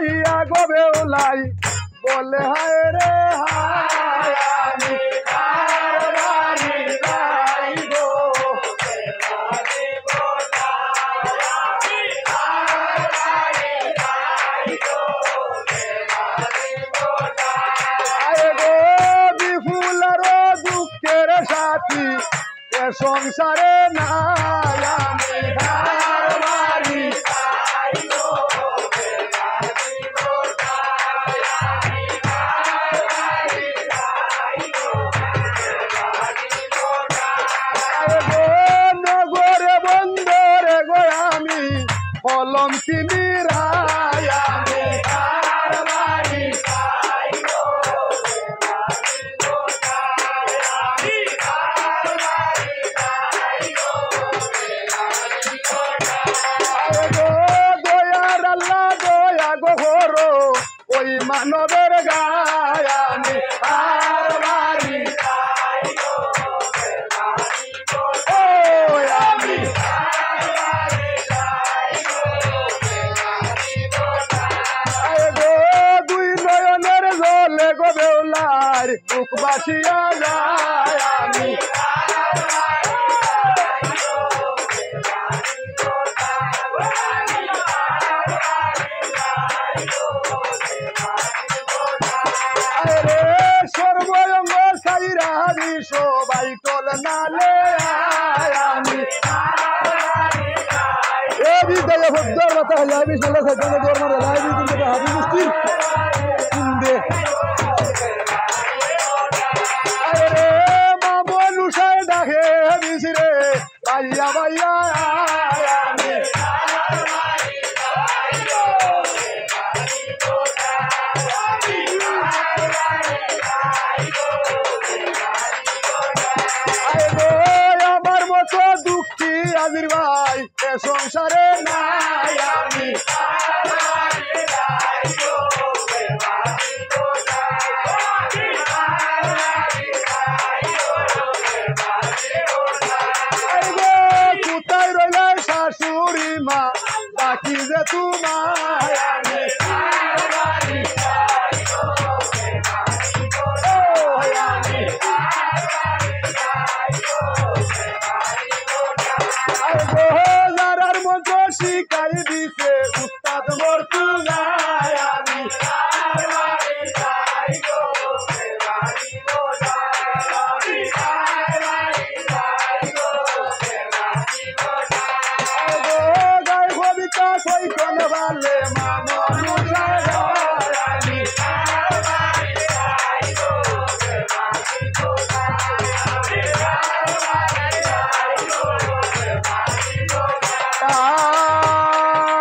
লইয়া গো বেউলাই বলে হায় রে হায় আমি কার বাড়ি যাই গো সংসারে নাই আমি কার বাড়ি যাই গো নগরে বন্দরে গো আমি কলম কিনি রাই আমি কার বাড়ি যাই গো ওই মানবের গায় আমি আর বাড়ি যাই গো আমি দুই নয়নের জলে গো বেউলার বুক বাসিয়া যায় আমি সর্বঙ্গ সাইরা সবাই টল নালে আমি মানুষের ডাকে বিসরে বাইয়া বাইয়া আমি আমার মতো দুঃখী আজির ভাই সংসারে না